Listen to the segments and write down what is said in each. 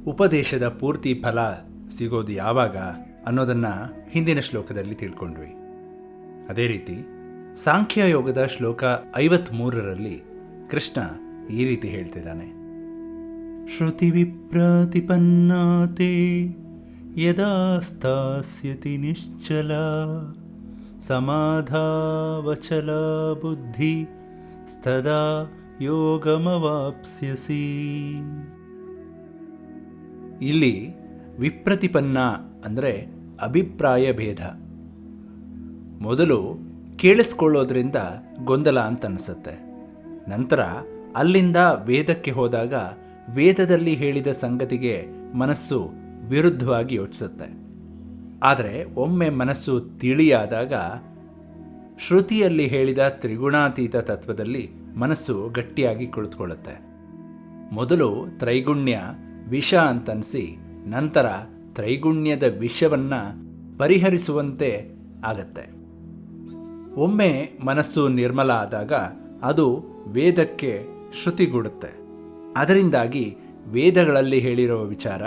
ಉಪದೇಶದ ಪೂರ್ತಿ ಫಲ ಸಿಗೋದು ಯಾವಾಗ ಅನ್ನೋದನ್ನು ಹಿಂದಿನ ಶ್ಲೋಕದಲ್ಲಿ ತಿಳ್ಕೊಂಡ್ವಿ. ಅದೇ ರೀತಿ ಸಾಂಖ್ಯಯೋಗದ ಶ್ಲೋಕ 53ರಲ್ಲಿ ಕೃಷ್ಣ ಈ ರೀತಿ ಹೇಳ್ತಿದ್ದಾನೆ: ಶ್ರುತಿ ವಿಪ್ರತಿಪನ್ನಾತೆ ಯದಾ ಸ್ಥಾಸ್ಯತಿ ನಿಶ್ಚಲ ಸಮಾಧಾವಚಲ ಬುದ್ಧಿ ಸ್ತದಾ ಯೋಗಮವಾಪ್ಸ್ಯಸಿ. ಇಲ್ಲಿ ವಿಪ್ರತಿಪನ್ನ ಅಂದರೆ ಅಭಿಪ್ರಾಯ ಭೇದ. ಮೊದಲು ಕೇಳಿಸ್ಕೊಳ್ಳೋದ್ರಿಂದ ಗೊಂದಲ ಅಂತ ಅನಿಸುತ್ತೆ. ನಂತರ ಅಲ್ಲಿಂದ ವೇದಕ್ಕೆ ಹೋದಾಗ ವೇದದಲ್ಲಿ ಹೇಳಿದ ಸಂಗತಿಗೆ ಮನಸ್ಸು ವಿರುದ್ಧವಾಗಿ ಯೋಚಿಸುತ್ತೆ. ಆದರೆ ಒಮ್ಮೆ ಮನಸ್ಸು ತಿಳಿಯಾದಾಗ ಶ್ರುತಿಯಲ್ಲಿ ಹೇಳಿದ ತ್ರಿಗುಣಾತೀತ ತತ್ವದಲ್ಲಿ ಮನಸ್ಸು ಗಟ್ಟಿಯಾಗಿ ಕುಳಿತುಕೊಳ್ಳುತ್ತೆ. ಮೊದಲು ತ್ರೈಗುಣ್ಯ ವಿಷ ಅಂತನಿಸಿ ನಂತರ ತ್ರೈಗುಣ್ಯದ ವಿಷವನ್ನು ಪರಿಹರಿಸುವಂತೆ ಆಗತ್ತೆ. ಒಮ್ಮೆ ಮನಸ್ಸು ನಿರ್ಮಲ ಆದಾಗ ಅದು ವೇದಕ್ಕೆ ಶ್ರುತಿಗೂಡುತ್ತೆ. ಅದರಿಂದಾಗಿ ವೇದಗಳಲ್ಲಿ ಹೇಳಿರುವ ವಿಚಾರ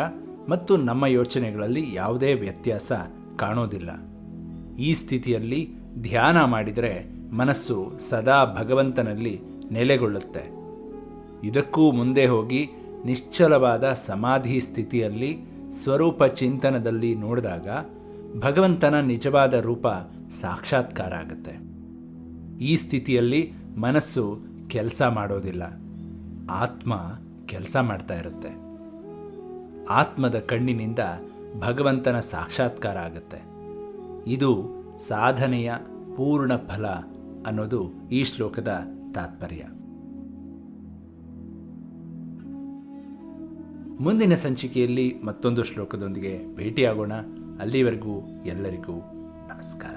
ಮತ್ತು ನಮ್ಮ ಯೋಚನೆಗಳಲ್ಲಿ ಯಾವುದೇ ವ್ಯತ್ಯಾಸ ಕಾಣೋದಿಲ್ಲ. ಈ ಸ್ಥಿತಿಯಲ್ಲಿ ಧ್ಯಾನ ಮಾಡಿದರೆ ಮನಸ್ಸು ಸದಾ ಭಗವಂತನಲ್ಲಿ ನೆಲೆಗೊಳ್ಳುತ್ತೆ. ಇದಕ್ಕೂ ಮುಂದೆ ಹೋಗಿ ನಿಶ್ಚಲವಾದ ಸಮಾಧಿ ಸ್ಥಿತಿಯಲ್ಲಿ ಸ್ವರೂಪ ಚಿಂತನದಲ್ಲಿ ನೋಡಿದಾಗ ಭಗವಂತನ ನಿಜವಾದ ರೂಪ ಸಾಕ್ಷಾತ್ಕಾರ ಆಗುತ್ತೆ. ಈ ಸ್ಥಿತಿಯಲ್ಲಿ ಮನಸ್ಸು ಕೆಲಸ ಮಾಡೋದಿಲ್ಲ, ಆತ್ಮ ಕೆಲಸ ಮಾಡ್ತಾ ಇರುತ್ತೆ. ಆತ್ಮದ ಕಣ್ಣಿನಿಂದ ಭಗವಂತನ ಸಾಕ್ಷಾತ್ಕಾರ ಆಗುತ್ತೆ. ಇದು ಸಾಧನೆಯ ಪೂರ್ಣ ಫಲ ಅನ್ನೋದು ಈ ಶ್ಲೋಕದ ತಾತ್ಪರ್ಯ. ಮುಂದಿನ ಸಂಚಿಕೆಯಲ್ಲಿ ಮತ್ತೊಂದು ಶ್ಲೋಕದೊಂದಿಗೆ ಭೇಟಿಯಾಗೋಣ. ಅಲ್ಲಿವರೆಗೂ ಎಲ್ಲರಿಗೂ ನಮಸ್ಕಾರ.